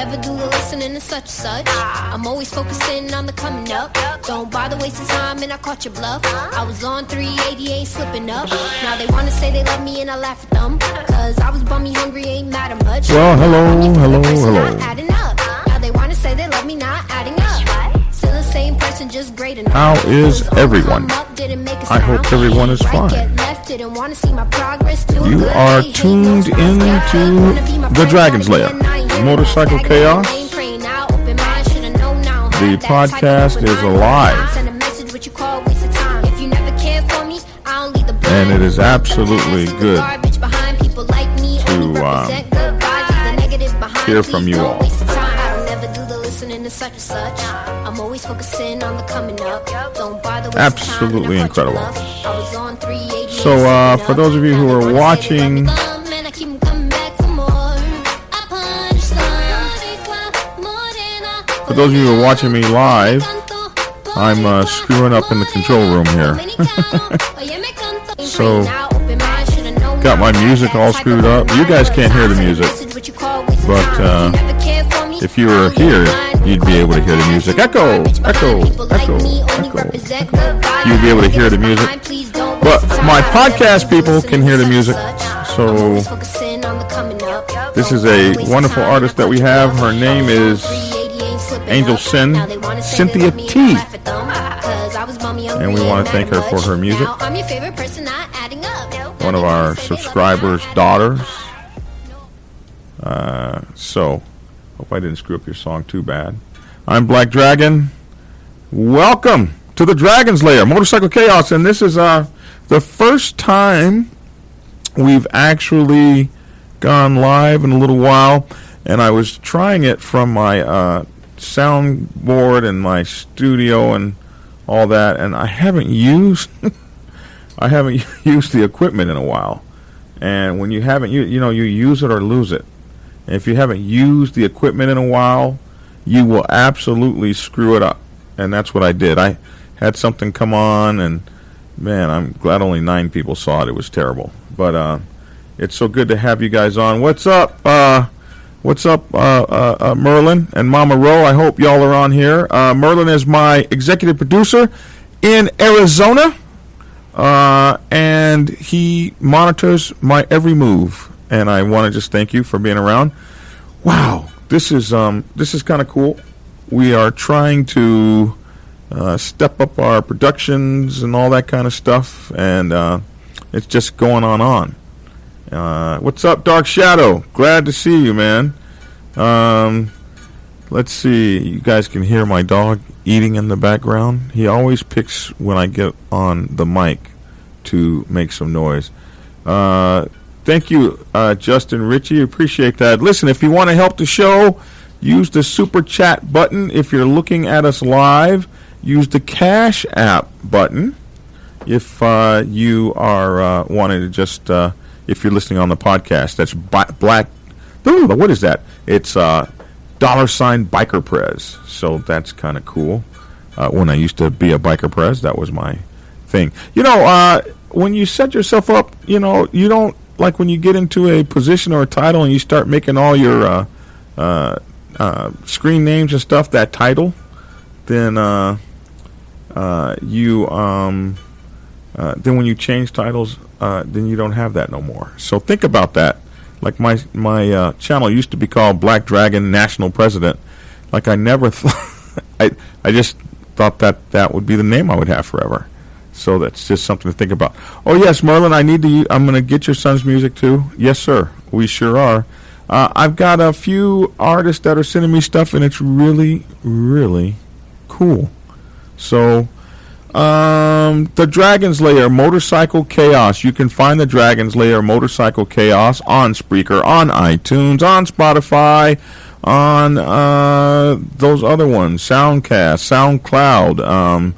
never do the listening and such. I'm always focusing on the coming up. Don't bother wasting time and I caught your bluff. I was on 380, ain't slipping up. Now they wanna say they love me and I laugh at them. Cause I was bummy hungry, ain't matter much. Well, hello. Adding up. Now they wanna say they love me, not adding up. Still the same person, just great enough. How is everyone? I hope everyone is fine. You are tuned into the Dragon's Lair, Motorcycle Chaos. The podcast is alive. And it is absolutely good to hear from you all. Absolutely incredible. So for those of you who are watching, me live, I'm screwing up in the control room here. So got my music all screwed up. You guys can't hear the music, but if you were here, you'd be able to hear the music. Echo. You'd be able to hear the music. But my podcast people can hear the music. So this is a wonderful artist that we have. Her name is Angel Cynthia T. And we want to thank her for her music. One of our subscribers' daughters. So, hope I didn't screw up your song too bad. I'm Black Dragon. Welcome to the Dragon's Lair, Motorcycle Chaos. And this is the first time we've actually gone live in a little while. And I was trying it from my soundboard and my studio and all that, and I haven't used the equipment in a while. And when you haven't, you use it or lose it. And if you haven't used the equipment in a while, you will absolutely screw it up. And that's what I did. I had something come on, and man, I'm glad only 9 people saw it. It was terrible, but it's so good to have you guys on. What's up? Merlin and Mama Ro? I hope y'all are on here. Merlin is my executive producer in Arizona, and he monitors my every move. And I want to just thank you for being around. Wow, this is kind of cool. We are trying to step up our productions and all that kind of stuff, and it's just going on. What's up, Dark Shadow? Glad to see you, man. Let's see. You guys can hear my dog eating in the background. He always picks when I get on the mic to make some noise. Thank you, Justin Ritchie. Appreciate that. Listen, if you want to help the show, use the Super Chat button. If you're looking at us live, use the Cash App button. If you are wanting to just... if you're listening on the podcast, that's black. What is that? It's $Biker Prez. So that's kind of cool. When I used to be a Biker Prez, that was my thing. When you set yourself up, you don't, like when you get into a position or a title and you start making all your screen names and stuff, that title, then then when you change titles, then you don't have that no more. So think about that. Like my channel used to be called Black Dragon National President. Like I never thought, I just thought that would be the name I would have forever. So that's just something to think about. Oh yes, Merlin, I'm going to get your son's music too. Yes, sir. We sure are. I've got a few artists that are sending me stuff, and it's really, really cool. So. The Dragon's Lair, Motorcycle Chaos. You can find the Dragon's Lair, Motorcycle Chaos on Spreaker, on iTunes, on Spotify, on those other ones, Soundcast, SoundCloud,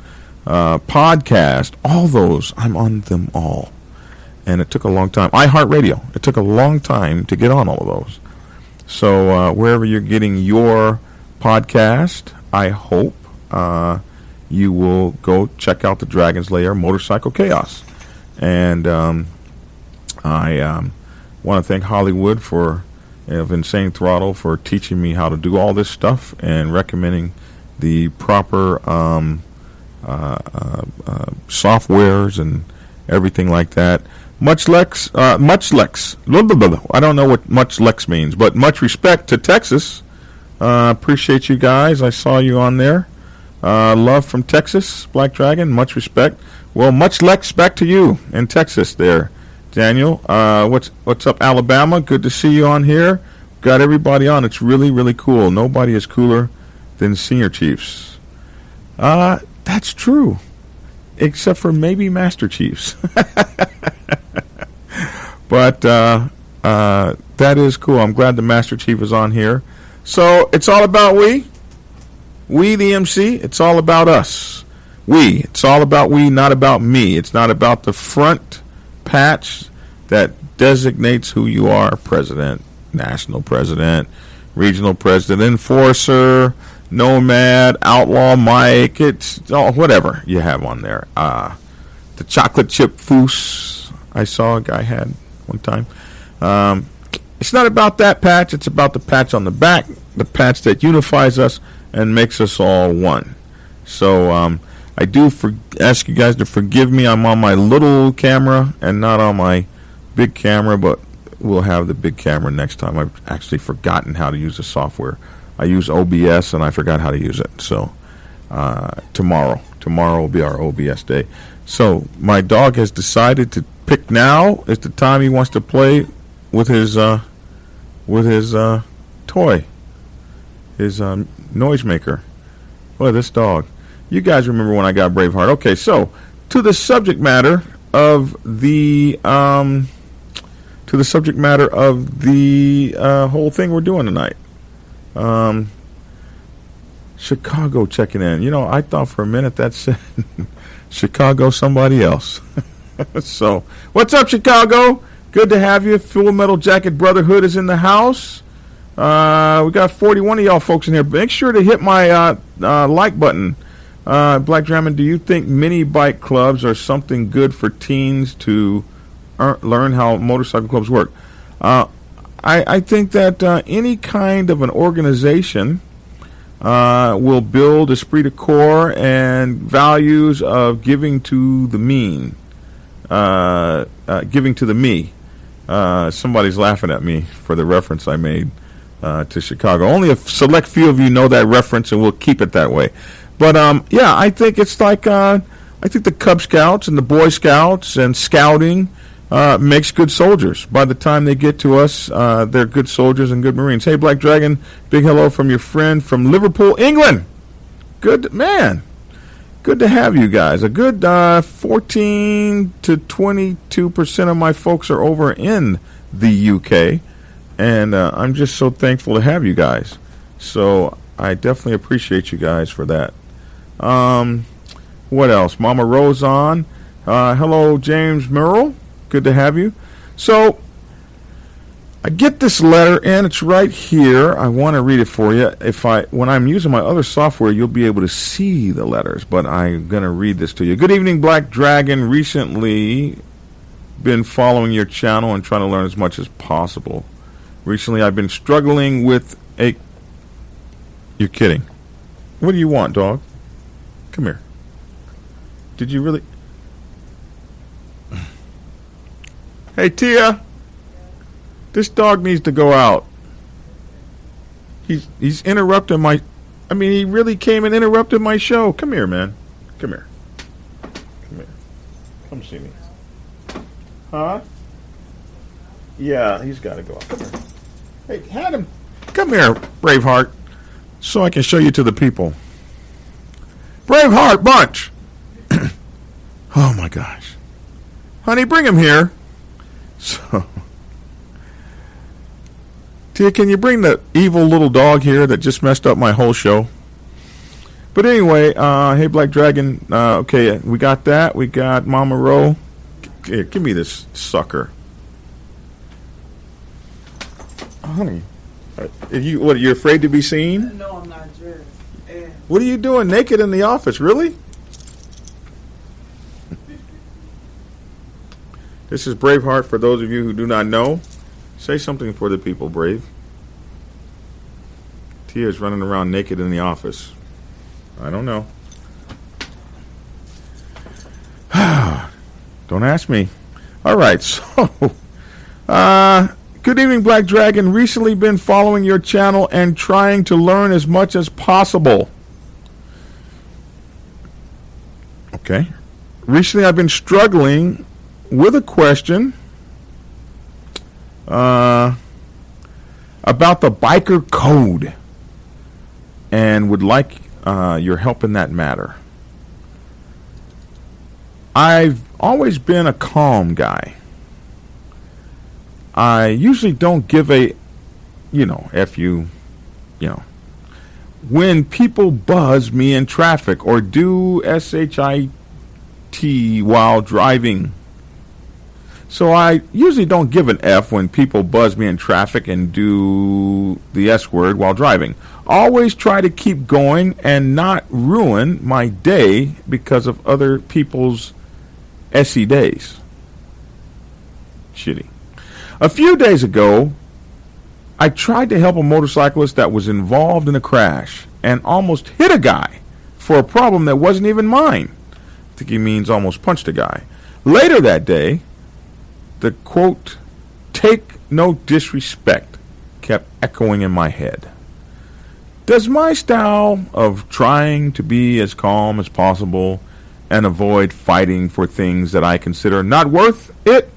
Podcast, all those. I'm on them all. And it took a long time. iHeartRadio. It took a long time to get on all of those. So wherever you're getting your podcast, I hope you will go check out the Dragon's Lair, Motorcycle Chaos. And I want to thank Hollywood for of Insane Throttle for teaching me how to do all this stuff and recommending the proper softwares and everything like that. Much Lex. I don't know what much Lex means, but much respect to Texas. Appreciate you guys. I saw you on there. Love from Texas, Black Dragon. Much respect. Well, much Lex back to you in Texas there, Daniel. What's up, Alabama? Good to see you on here. Got everybody on. It's really, really cool. Nobody is cooler than Senior Chiefs. That's true. Except for maybe Master Chiefs. But that is cool. I'm glad the Master Chief is on here. So it's all about we. We, the MC. It's all about us. We. It's all about we, not about me. It's not about the front patch that designates who you are. President, national president, regional president, enforcer, nomad, outlaw Mike. It's all whatever you have on there. The chocolate chip foos I saw a guy had one time. It's not about that patch. It's about the patch on the back, the patch that unifies us and makes us all one. So I do ask you guys to forgive me. I'm on my little camera and not on my big camera, but we'll have the big camera next time. I've actually forgotten how to use the software. I use OBS and I forgot how to use it. So tomorrow will be our OBS day. So my dog has decided to pick now is the time he wants to play with his toy, his noisemaker. Boy, this dog. You guys remember when I got Braveheart? Okay, so to the subject matter of the whole thing we're doing tonight. Chicago checking in. You know, I thought for a minute that said Chicago somebody else. So, what's up, Chicago? Good to have you. Full Metal Jacket Brotherhood is in the house. We got 41 of y'all folks in here. Make sure to hit my like button. Black Dragon, do you think mini bike clubs are something good for teens to learn how motorcycle clubs work? I think that any kind of an organization will build esprit de corps and values of giving to the mean, giving to the me. Somebody's laughing at me for the reference I made to Chicago. Only a select few of you know that reference, and we'll keep it that way. But yeah, I think it's like I think the Cub Scouts and the Boy Scouts and scouting makes good soldiers. By the time they get to us, they're good soldiers and good Marines. Hey, Black Dragon, big hello from your friend from Liverpool, England. Good man. Good to have you guys. A good 14 to 22% of my folks are over in the UK, and I'm just so thankful to have you guys. So I definitely appreciate you guys for that. What else? Mama Rose on. Hello, James Merrill. Good to have you. So I get this letter, and it's right here. I want to read it for you. When I'm using my other software, you'll be able to see the letters, but I'm going to read this to you. Good evening, Black Dragon. Recently been following your channel and trying to learn as much as possible. Recently, I've been struggling with a... You're kidding. What do you want, dog? Come here. Did you really... Hey, Tia. This dog needs to go out. He's interrupting my... I mean, he really came and interrupted my show. Come here, man. Come here. Come here. Come see me. Huh? Yeah, he's got to go out. Come here. Hey, had him. Come here, Braveheart, so I can show you to the people. Braveheart bunch. Oh, my gosh. Honey, bring him here. So... Tia, can you bring the evil little dog here that just messed up my whole show? But anyway, hey, Black Dragon. Okay, we got that. We got Mama Ro. Here, give me this sucker. Honey, you're afraid to be seen? No, I'm not dressed. What are you doing naked in the office? Really? This is Braveheart for those of you who do not know. Say something for the people, Brave. Tia's running around naked in the office. I don't know. Don't ask me. All right, so good evening, Black Dragon. Recently been following your channel and trying to learn as much as possible. Okay. Recently I've been struggling with a question about the biker code and would like your help in that matter. I've always been a calm guy. I usually don't give a, F you, when people buzz me in traffic or do SHIT while driving. So I usually don't give an F when people buzz me in traffic and do the S word while driving. Always try to keep going and not ruin my day because of other people's SE days. Shitty. A few days ago, I tried to help a motorcyclist that was involved in a crash and almost hit a guy for a problem that wasn't even mine. I think he means almost punched a guy. Later that day, the quote, "take no disrespect," kept echoing in my head. Does my style of trying to be as calm as possible and avoid fighting for things that I consider not worth it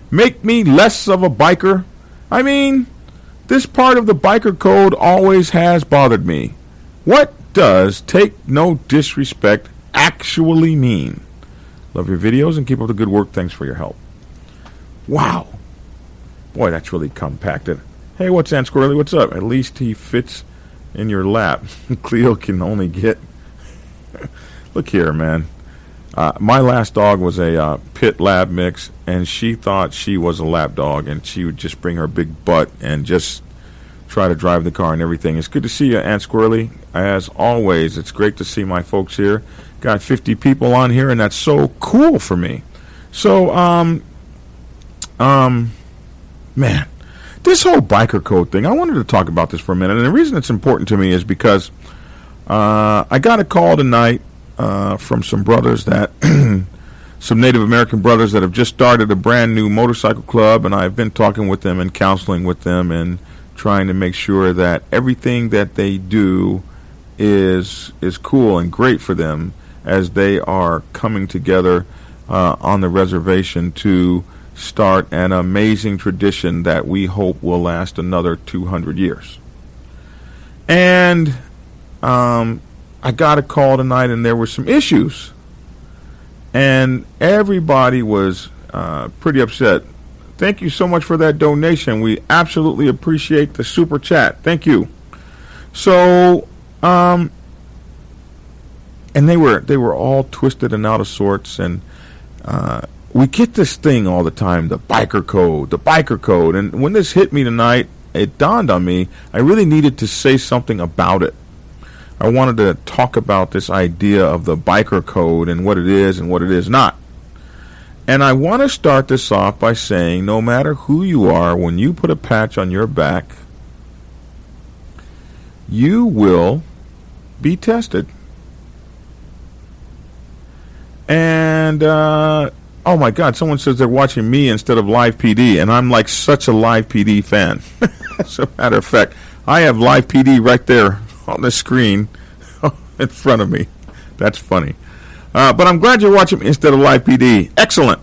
make me less of a biker? I mean, this part of the biker code always has bothered me. What does take no disrespect actually mean? Love your videos and keep up the good work. Thanks for your help. Wow. Boy, that's really compacted. Hey, what's Aunt Squirrely? What's up? At least he fits in your lap. Cleo can only get... Look here, man. My last dog was a pit lab mix, and she thought she was a lap dog, and she would just bring her big butt and just try to drive the car and everything. It's good to see you, Aunt Squirrely. As always, it's great to see my folks here. Got 50 people on here, and that's so cool for me. So, man, this whole biker code thing, I wanted to talk about this for a minute, and the reason it's important to me is because I got a call tonight from some brothers that, some Native American brothers that have just started a brand new motorcycle club, and I've been talking with them and counseling with them and trying to make sure that everything that they do is cool and great for them as they are coming together on the reservation to start an amazing tradition that we hope will last another 200 years. And I got a call tonight, and there were some issues, and everybody was pretty upset. Thank you so much for that donation. We absolutely appreciate the super chat. Thank you. So, and they were all twisted and out of sorts, and we get this thing all the time, the biker code. And when this hit me tonight, it dawned on me I really needed to say something about it. I wanted to talk about this idea of the biker code and what it is and what it is not. And I want to start this off by saying no matter who you are, when you put a patch on your back, you will be tested. And, oh my God, someone says they're watching me instead of Live PD, and I'm like such a Live PD fan. As a matter of fact, I have Live PD right there on the screen in front of me. That's funny. But I'm glad you're watching me instead of Live PD. Excellent.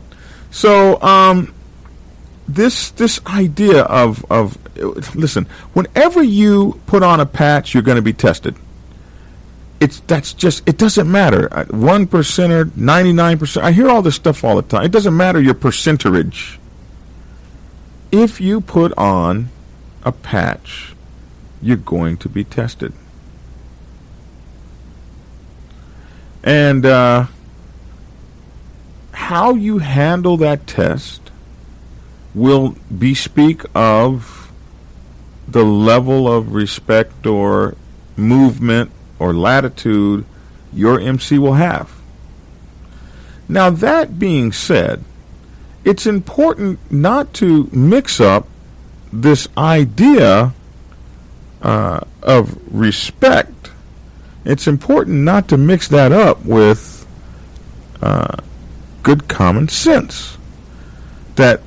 So, this idea of listen, whenever you put on a patch, you're going to be tested. It doesn't matter. 1% or 99%. I hear all this stuff all the time. It doesn't matter your percentage. If you put on a patch, you're going to be tested. And how you handle that test will bespeak of the level of respect or movement or latitude your MC will have. Now, that being said, it's important not to mix up this idea of respect, it's important not to mix that up with good common sense. That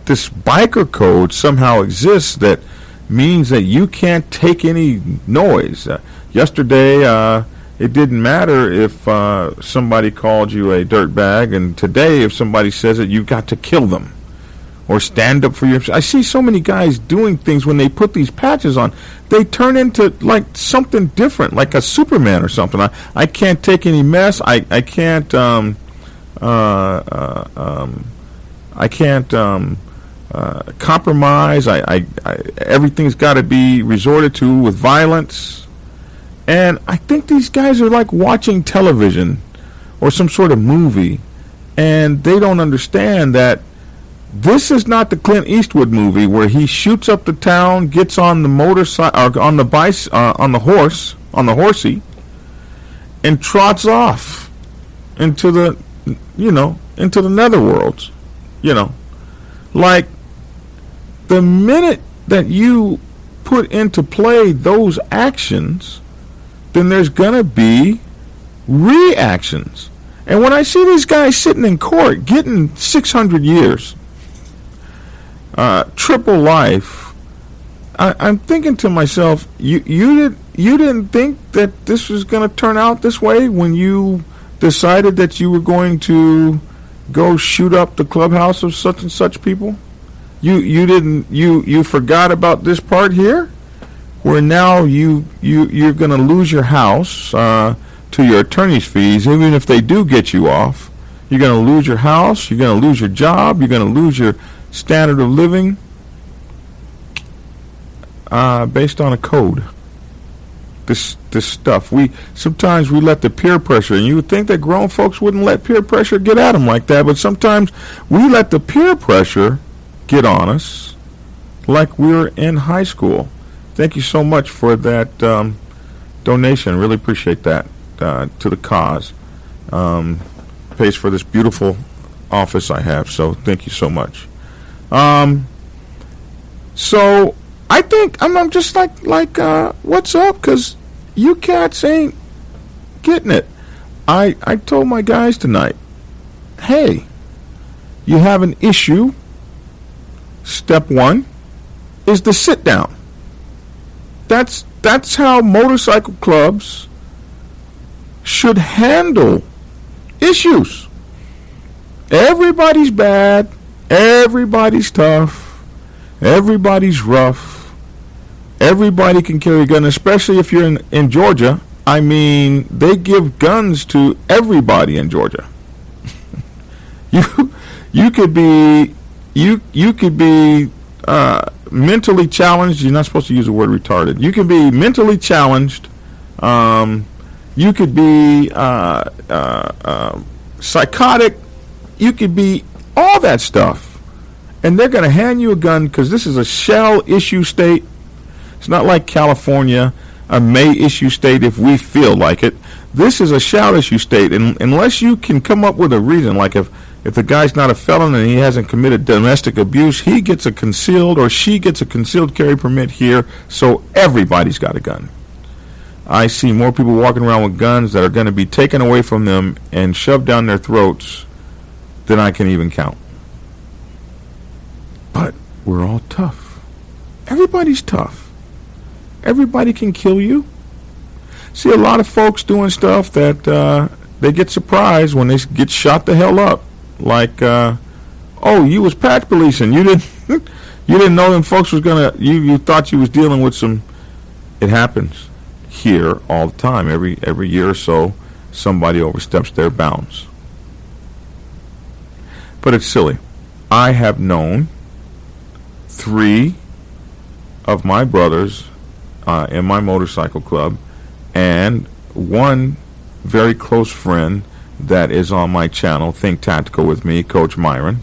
this biker code somehow exists that means that you can't take any noise. Yesterday, it didn't matter if somebody called you a dirtbag, and today, if somebody says it, you've got to kill them or stand up for your. I see so many guys doing things when they put these patches on. They turn into like something different, like a Superman or something. I can't take any mess. I can't. I can't compromise. Everything's got to be resorted to with violence. And I think these guys are like watching television or some sort of movie, and they don't understand that this is not the Clint Eastwood movie where he shoots up the town, gets on the motorcycle, on the horsey, and trots off into the, into the netherworlds. Like the minute that you put into play those actions, then there's gonna be reactions. And when I see these guys sitting in court getting 600 years, triple life, I'm thinking to myself, you didn't think that this was going to turn out this way when you decided that you were going to go shoot up the clubhouse of such and such people? You forgot about this part here, where now you're going to lose your house to your attorney's fees, even if they do get you off. You're going to lose your house. You're going to lose your job. You're going to lose your standard of living based on a code. This stuff. Sometimes we let the peer pressure, and you would think that grown folks wouldn't let peer pressure get at them like that, but sometimes we let the peer pressure get on us like we were in high school. Thank you so much for that donation. Really appreciate that to the cause. Pays for this beautiful office I have, so thank you so much. So I think I'm just like what's up? Because you cats ain't getting it. I told my guys tonight, hey, you have an issue. Step one is the sit down. That's how motorcycle clubs should handle issues. Everybody's bad. Everybody's tough. Everybody's rough. Everybody can carry a gun, especially if you're in Georgia. I mean, they give guns to everybody in Georgia. You could be mentally challenged. You're not supposed to use the word retarded. You can be mentally challenged. You could be psychotic. You could be all that stuff. And they're going to hand you a gun because this is a shall issue state. It's not like California, a may issue state if we feel like it. This is a shall issue state. And unless you can come up with a reason, like if the guy's not a felon and he hasn't committed domestic abuse, he gets a concealed or she gets a concealed carry permit here, so everybody's got a gun. I see more people walking around with guns that are going to be taken away from them and shoved down their throats than I can even count. But we're all tough. Everybody's tough. Everybody can kill you. See a lot of folks doing stuff that they get surprised when they get shot the hell up. Like, oh, you was patch policing. You didn't know them folks was gonna. You thought you was dealing with some. It happens here all the time. Every year or so, somebody oversteps their bounds. But it's silly. I have known 3 of my brothers in my motorcycle club, and one very close friend that is on my channel, Think Tactical with me, Coach Myron,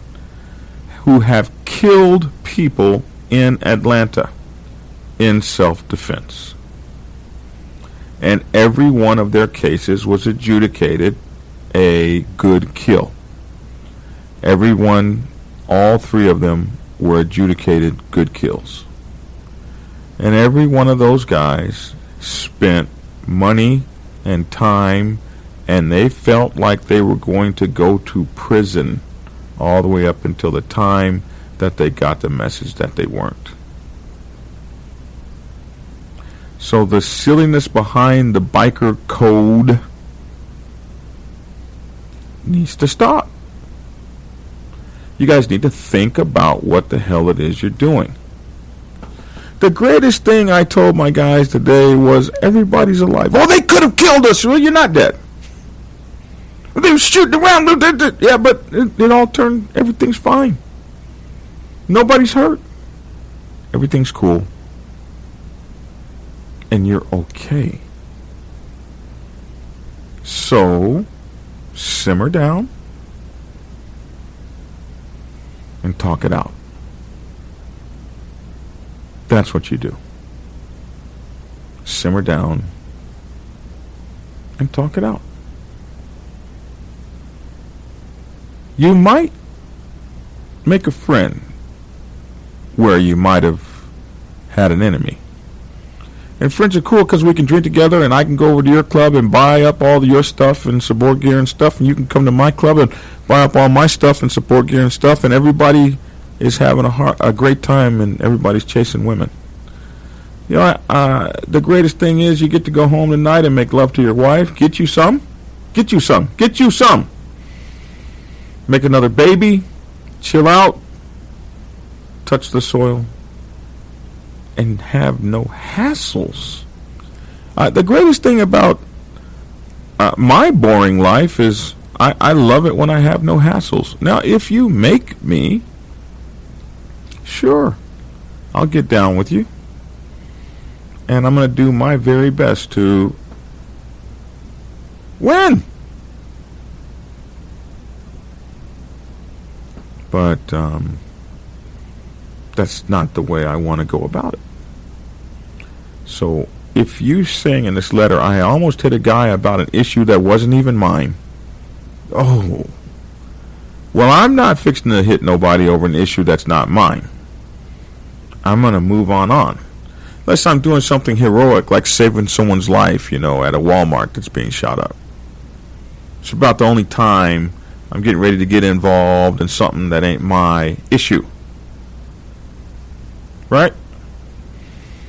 who have killed people in Atlanta in self-defense. And every one of their cases was adjudicated a good kill. All 3 of them were adjudicated good kills. And every one of those guys spent money and time, and they felt like they were going to go to prison all the way up until the time that they got the message that they weren't. So the silliness behind the biker code needs to stop. You guys need to think about what the hell it is you're doing. The greatest thing I told my guys today was, everybody's alive. Oh, they could have killed us. Well, you're not dead. They were shooting around. Yeah, but it all turned, everything's fine. Nobody's hurt. Everything's cool. And you're okay. So, simmer down and talk it out. That's what you do. Simmer down and talk it out. You might make a friend where you might have had an enemy. And friends are cool because we can drink together, and I can go over to your club and buy up all your stuff and support gear and stuff, and you can come to my club and buy up all my stuff and support gear and stuff, and everybody is having a great time, and everybody's chasing women. You know, the greatest thing is you get to go home tonight and make love to your wife. Get you some. Get you some. Get you some. Make another baby. Chill out. Touch the soil. And have no hassles. The greatest thing about my boring life is I love it when I have no hassles. Now, if you make me, sure, I'll get down with you. And I'm going to do my very best to win. But that's not the way I want to go about it. So if you saying in this letter, I almost hit a guy about an issue that wasn't even mine. Oh. Well, I'm not fixing to hit nobody over an issue that's not mine. I'm going to move on. Unless I'm doing something heroic, like saving someone's life, at a Walmart that's being shot up. It's about the only time I'm getting ready to get involved in something that ain't my issue. Right?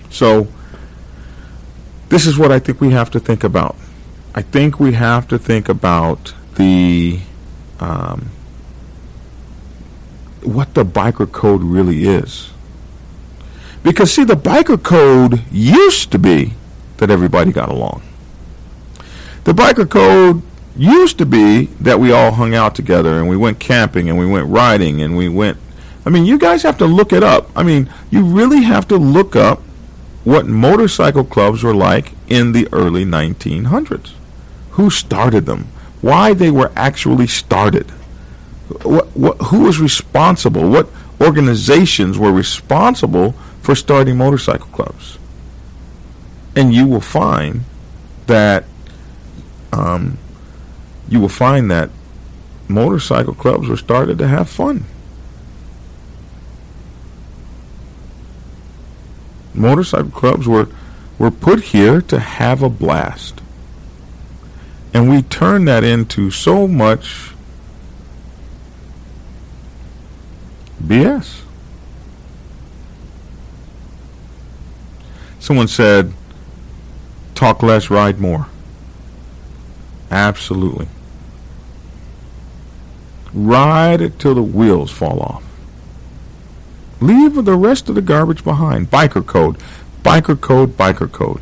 So, this is what I think we have to think about. I think we have to think about what the biker code really is. Because, see, the biker code used to be that everybody got along. The biker code used to be that we all hung out together and we went camping and we went riding and we went... you guys have to look it up. You really have to look up what motorcycle clubs were like in the early 1900s. Who started them? Why they were actually started? Who was responsible? What organizations were responsible for starting motorcycle clubs? And you will find that motorcycle clubs were started to have fun. Motorcycle clubs were put here to have a blast. And we turn that into so much BS. Someone said, talk less, ride more. Absolutely. Ride it till the wheels fall off. Leave the rest of the garbage behind. Biker code. Biker code, biker code.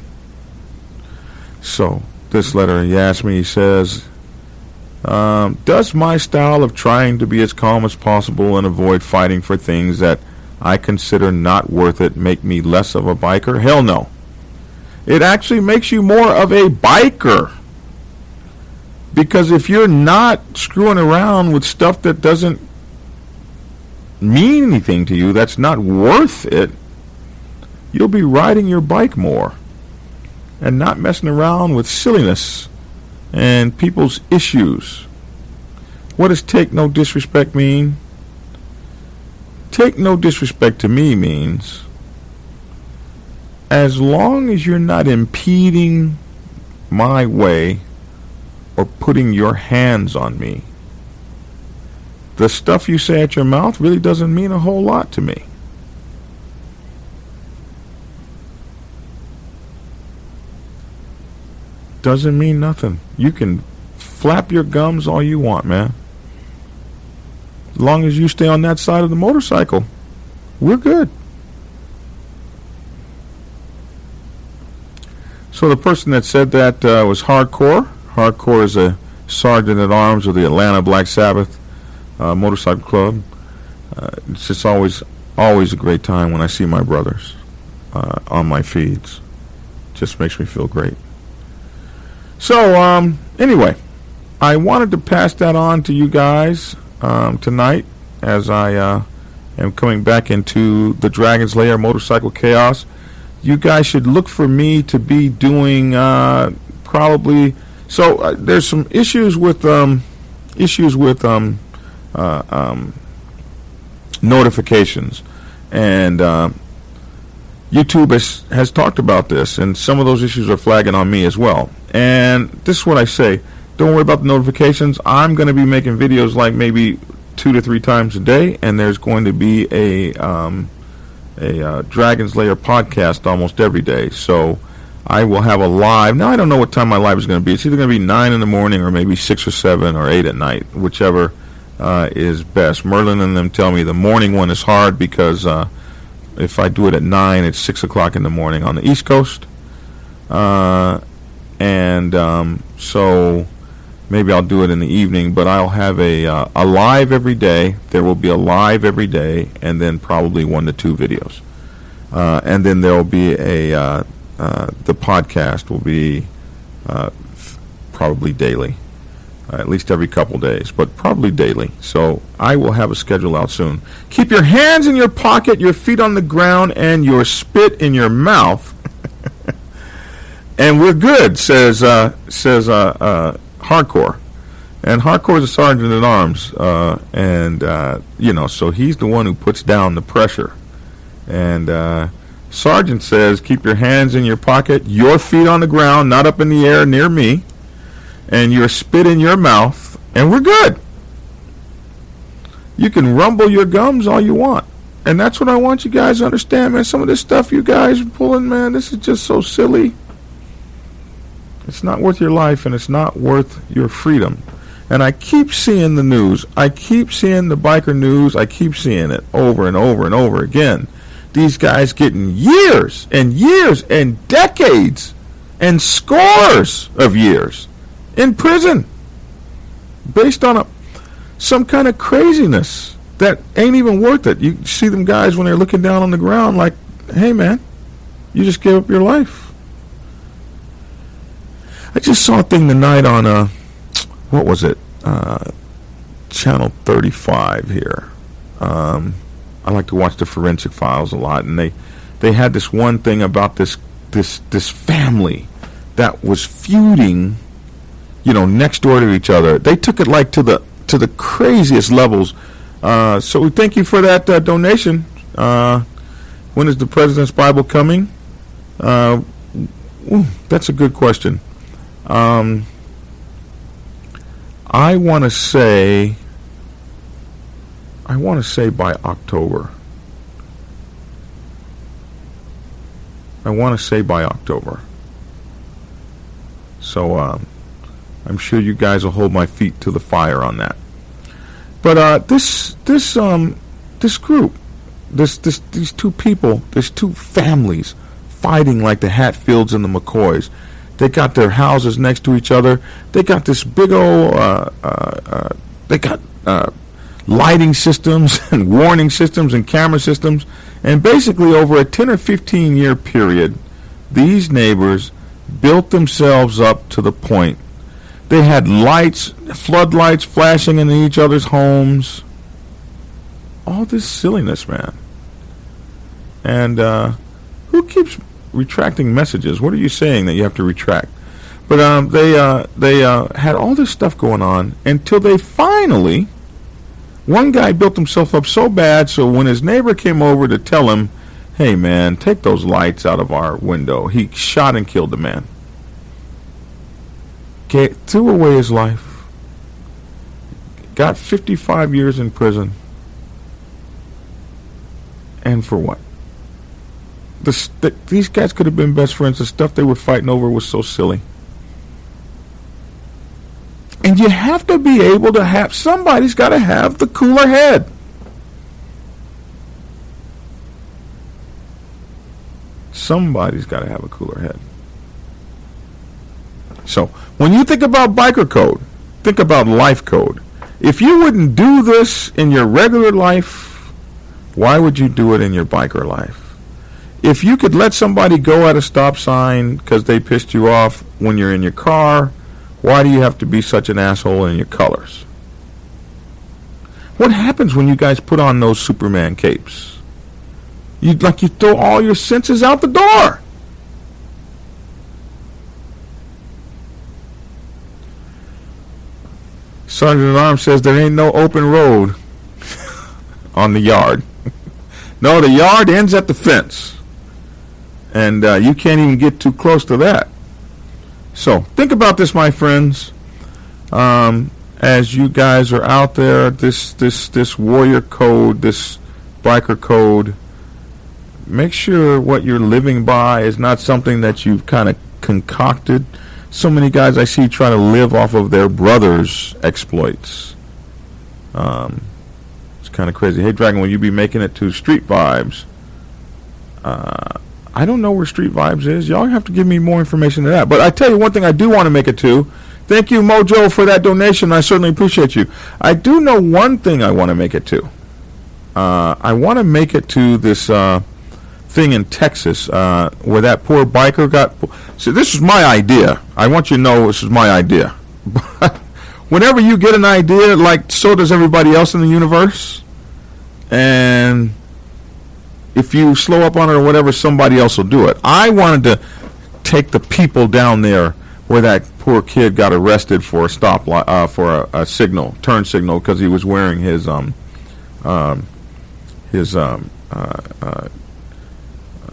So, this letter he asked me, he says, does my style of trying to be as calm as possible and avoid fighting for things that I consider not worth it make me less of a biker? Hell no. It actually makes you more of a biker. Because if you're not screwing around with stuff that doesn't mean anything to you, that's not worth it, you'll be riding your bike more and not messing around with silliness and people's issues. What does take no disrespect mean? Take no disrespect to me means as long as you're not impeding my way or putting your hands on me, the stuff you say at your mouth really doesn't mean a whole lot to me. Doesn't mean nothing. You can flap your gums all you want, man. As long as you stay on that side of the motorcycle, we're good. So the person that said that was Hardcore. Hardcore is a sergeant at arms of the Atlanta Black Sabbath Motorcycle Club. It's just always a great time when I see my brothers on my feeds. Just makes me feel great. So anyway, I wanted to pass that on to you guys tonight as I am coming back into the Dragon's Lair Motorcycle Chaos. You guys should look for me to be doing probably. So there's some issues with notifications, and YouTube has talked about this, and some of those issues are flagging on me as well. And this is what I say: don't worry about the notifications. I'm going to be making videos like maybe 2 to 3 times a day, and there's going to be a Dragon's Lair podcast almost every day. So I will have a live. Now I don't know what time my live is going to be. It's either going to be 9 in the morning or maybe 6 or 7 or 8 at night, whichever is best. Merlin and them tell me the morning one is hard because if I do it at 9, it's 6 o'clock in the morning on the East Coast. So maybe I'll do it in the evening, but I'll have a live every day. There will be a live every day, and then probably 1 to 2 videos. And then there will be the podcast will be probably daily, at least every couple days, but probably daily. So I will have a schedule out soon. Keep your hands in your pocket, your feet on the ground, and your spit in your mouth. And we're good, says Hardcore. And Hardcore is a sergeant at arms, so he's the one who puts down the pressure. And Sergeant says, keep your hands in your pocket, your feet on the ground, not up in the air near me, and your spit in your mouth, and we're good. You can rumble your gums all you want. And that's what I want you guys to understand, man. Some of this stuff you guys are pulling, man, this is just so silly. It's not worth your life, and it's not worth your freedom. And I keep seeing the news. I keep seeing the biker news. I keep seeing it over and over and over again. These guys getting years and years and decades and scores of years in prison based on some kind of craziness that ain't even worth it. You see them guys when they're looking down on the ground like, hey, man, you just gave up your life. I just saw a thing tonight on, what was it? Channel 35 here. I like to watch the Forensic Files a lot, and they had this one thing about this family that was feuding, next door to each other. They took it like to the craziest levels. So we thank you for that donation. When is the President's Bible coming? That's a good question. I want to say by October. So I'm sure you guys will hold my feet to the fire on that. But this group, these two people, there's two families fighting like the Hatfields and the McCoys. They got their houses next to each other. They got this big old, they got lighting systems and warning systems and camera systems. And basically over a 10 or 15 year period, these neighbors built themselves up to the point. They had lights, floodlights flashing in each other's homes. All this silliness, man. And who keeps retracting messages? What are you saying that you have to retract? But they had all this stuff going on until they finally, one guy built himself up so bad, so when his neighbor came over to tell him, Hey, man, take those lights out of our window. He shot and killed the man. Threw away his life. Got 55 years in prison. And for what? These guys could have been best friends. The stuff they were fighting over was so silly. And you have to be able to have, somebody's got to have the cooler head. Somebody's got to have a cooler head. So, when you think about biker code, think about life code. If you wouldn't do this in your regular life, why would you do it in your biker life? If you could let somebody go at a stop sign because they pissed you off when you're in your car, why do you have to be such an asshole in your colors? What happens when you guys put on those Superman capes? You throw all your senses out the door. Sergeant at Arms says there ain't no open road on the yard. No, the yard ends at the fence. And you can't even get too close to that. So, think about this, my friends. As you guys are out there, this warrior code, this biker code, make sure what you're living by is not something that you've kind of concocted. So many guys I see try to live off of their brother's exploits. It's kind of crazy. Hey, Dragon, will you be making it to Street Vibes? I don't know where Street Vibes is. Y'all have to give me more information than that. But I tell you one thing I do want to make it to. Thank you, Mojo, for that donation. I certainly appreciate you. I do know one thing I want to make it to. I want to make it to this thing in Texas where that poor biker got... See, this is my idea. I want you to know this is my idea. But whenever you get an idea, like so does everybody else in the universe, and if you slow up on it or whatever, somebody else will do it. I wanted to take the people down there where that poor kid got arrested for a stop for a signal, turn signal, because he was wearing his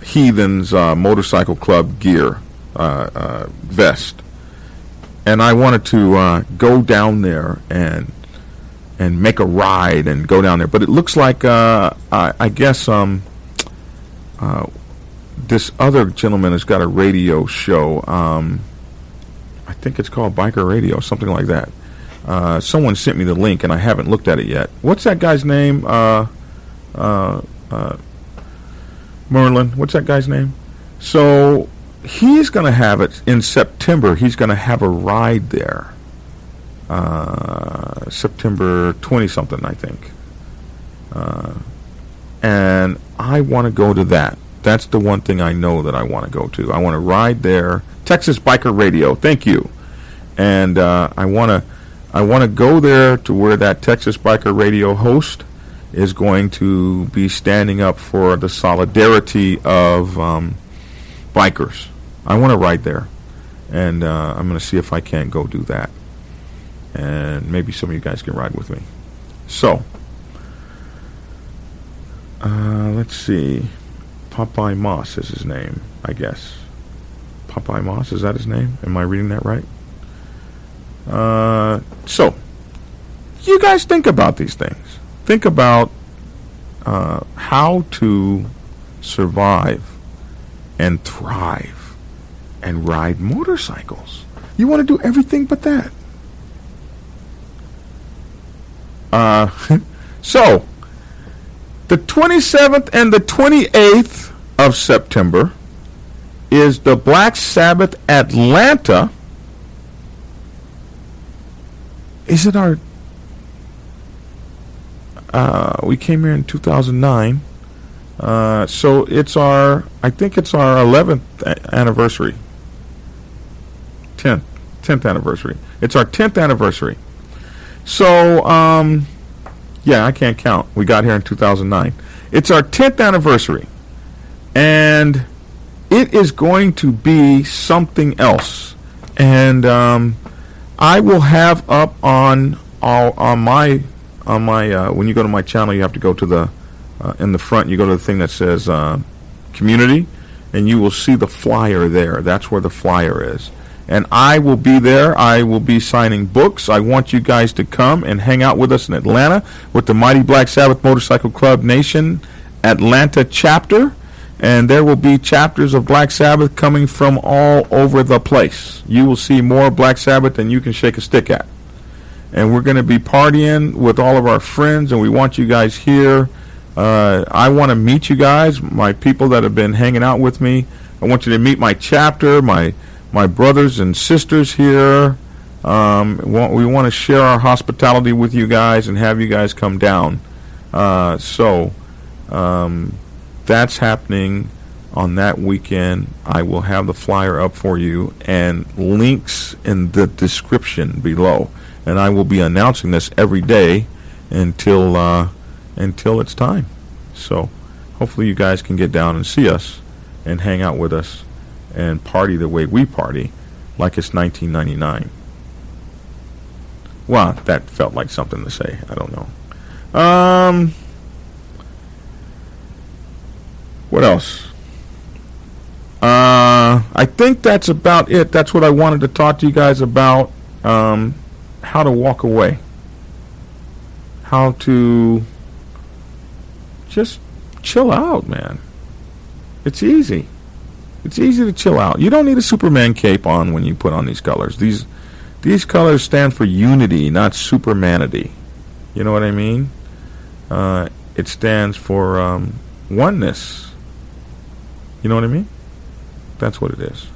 Heathens Motorcycle Club gear vest, and I wanted to go down there and make a ride and go down there. But it looks like I guess this other gentleman has got a radio show. I think it's called Biker Radio, something like that. Someone sent me the link, and I haven't looked at it yet. What's that guy's name? Merlin. What's that guy's name? So he's going to have it in September. He's going to have a ride there. September 20-something, I think. And I want to go to that. That's the one thing I know that I want to go to. I want to ride there. Texas Biker Radio. Thank you. And I want to go there to where that Texas Biker Radio host is going to be standing up for the solidarity of bikers. I want to ride there, and I'm going to see if I can't go do that, and maybe some of you guys can ride with me. So, let's see. Popeye Moss is his name, I guess. Popeye Moss, is that his name? Am I reading that right? So, you guys think about these things. Think about how to survive and thrive and ride motorcycles. You want to do everything but that. So, the 27th and the 28th of September is the Black Sabbath Atlanta. Is it our... we came here in 2009. So it's I think it's our 11th anniversary. 10th anniversary. It's our 10th anniversary. So, yeah, I can't count. We got here in 2009. It's our 10th anniversary. And it is going to be something else. And I will have up on my when you go to my channel, you have to go to the in the front, you go to the thing that says community, and you will see the flyer there. That's where the flyer is. And I will be there. I will be signing books. I want you guys to come and hang out with us in Atlanta with the Mighty Black Sabbath Motorcycle Club Nation Atlanta chapter. And there will be chapters of Black Sabbath coming from all over the place. You will see more Black Sabbath than you can shake a stick at. And we're going to be partying with all of our friends, and we want you guys here. I want to meet you guys, my people that have been hanging out with me. I want you to meet my chapter, my brothers and sisters here. We want to share our hospitality with you guys and have you guys come down. So that's happening on that weekend. I will have the flyer up for you and links in the description below. And I will be announcing this every day until it's time. So hopefully you guys can get down and see us and hang out with us and party the way we party, like it's 1999. Well, that felt like something to say. I don't know. What else? I think that's about it. That's what I wanted to talk to you guys about. How to walk away. How to just chill out, man. It's easy. It's easy to chill out. You don't need a Superman cape on when you put on these colors. These colors stand for unity, not supermanity. You know what I mean? It stands for oneness. You know what I mean? That's what it is.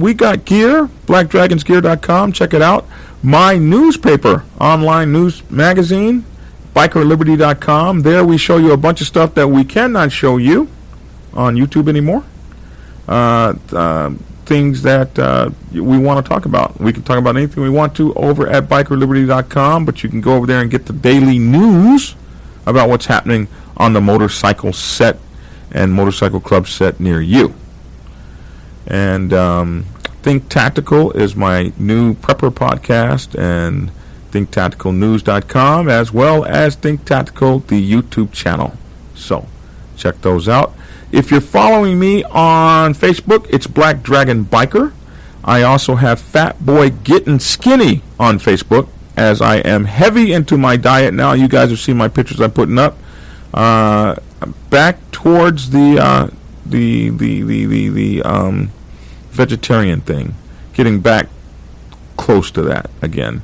We got gear, blackdragonsgear.com. Check it out. My newspaper, online news magazine, bikerliberty.com. There we show you a bunch of stuff that we cannot show you on YouTube anymore. Things that we want to talk about. We can talk about anything we want to over at bikerliberty.com, but you can go over there and get the daily news about what's happening on the motorcycle set and motorcycle club set near you. And Think Tactical is my new prepper podcast, and thinktacticalnews.com, as well as Think Tactical, the YouTube channel. So check those out. If you're following me on Facebook, it's Black Dragon Biker. I also have Fat Boy Getting Skinny on Facebook, as I am heavy into my diet now. You guys have seen my pictures I'm putting up. Back towards the vegetarian thing, getting back close to that again.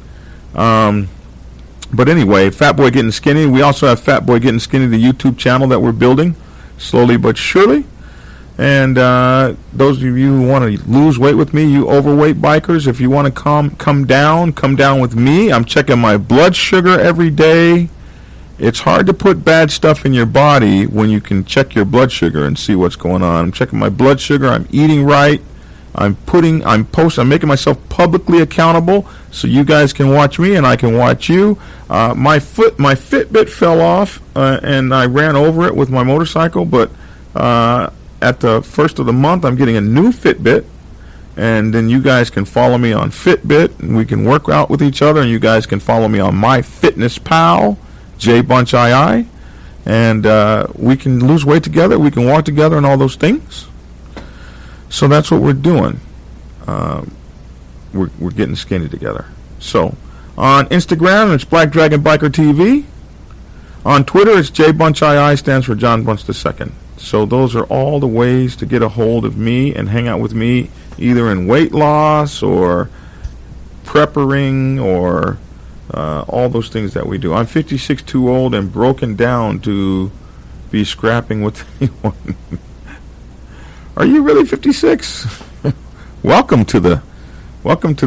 But anyway, Fat Boy Getting Skinny. We also have Fat Boy Getting Skinny, the YouTube channel that we're building slowly but surely. And those of you who want to lose weight with me, you overweight bikers, if you want to come down with me. I'm checking my blood sugar every day. It's hard to put bad stuff in your body when you can check your blood sugar and see what's going on. I'm checking my blood sugar. I'm eating right. I'm making myself publicly accountable so you guys can watch me and I can watch you. My Fitbit fell off and I ran over it with my motorcycle, but at the first of the month I'm getting a new Fitbit, and then you guys can follow me on Fitbit and we can work out with each other, and you guys can follow me on MyFitnessPal, JBunchII, and we can lose weight together, we can walk together and all those things. So that's what we're doing. We're getting skinny together. So on Instagram, it's Black Dragon Biker TV. On Twitter, it's JBunchII, stands for John Bunch II. So those are all the ways to get a hold of me and hang out with me, either in weight loss or preppering or all those things that we do. I'm 56 too old and broken down to be scrapping with anyone. Are you really 56? Welcome to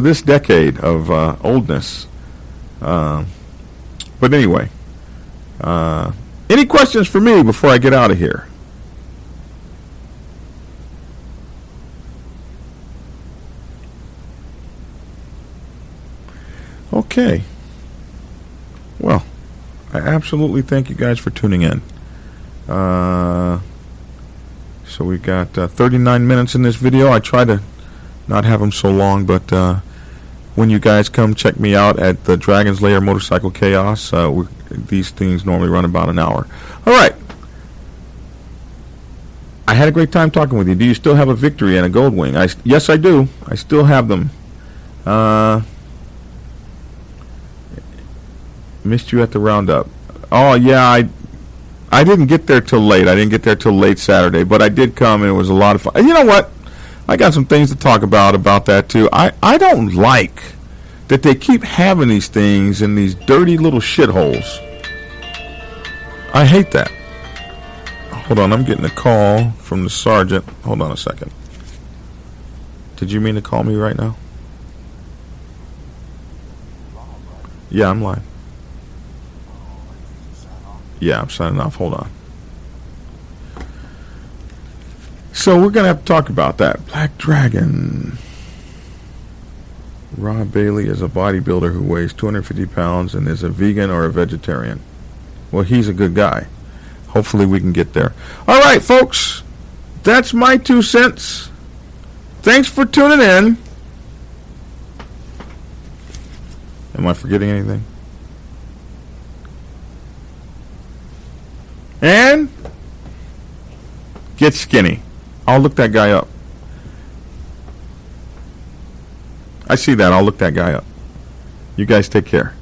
this decade of oldness. But anyway, any questions for me before I get out of here? Okay. Well, I absolutely thank you guys for tuning in. So we've got 39 minutes in this video. I try to not have them so long, but when you guys come check me out at the Dragon's Lair Motorcycle Chaos, these things normally run about an hour. All right. I had a great time talking with you. Do you still have a victory and a gold wing? Yes, I do. I still have them. Missed you at the roundup. Oh, yeah, I didn't get there till late. I didn't get there till late Saturday, but I did come, and it was a lot of fun. And you know what? I got some things to talk about that, too. I don't like that they keep having these things in these dirty little shitholes. I hate that. Hold on, I'm getting a call from the sergeant. Hold on a second. Did you mean to call me right now? Yeah, I'm live. Yeah, I'm signing off. Hold on. So we're going to have to talk about that. Black Dragon. Rob Bailey is a bodybuilder who weighs 250 pounds and is a vegan or a vegetarian. Well, he's a good guy. Hopefully we can get there. All right, folks. That's my 2 cents. Thanks for tuning in. Am I forgetting anything? And get skinny. I'll look that guy up. I see that. I'll look that guy up. You guys take care.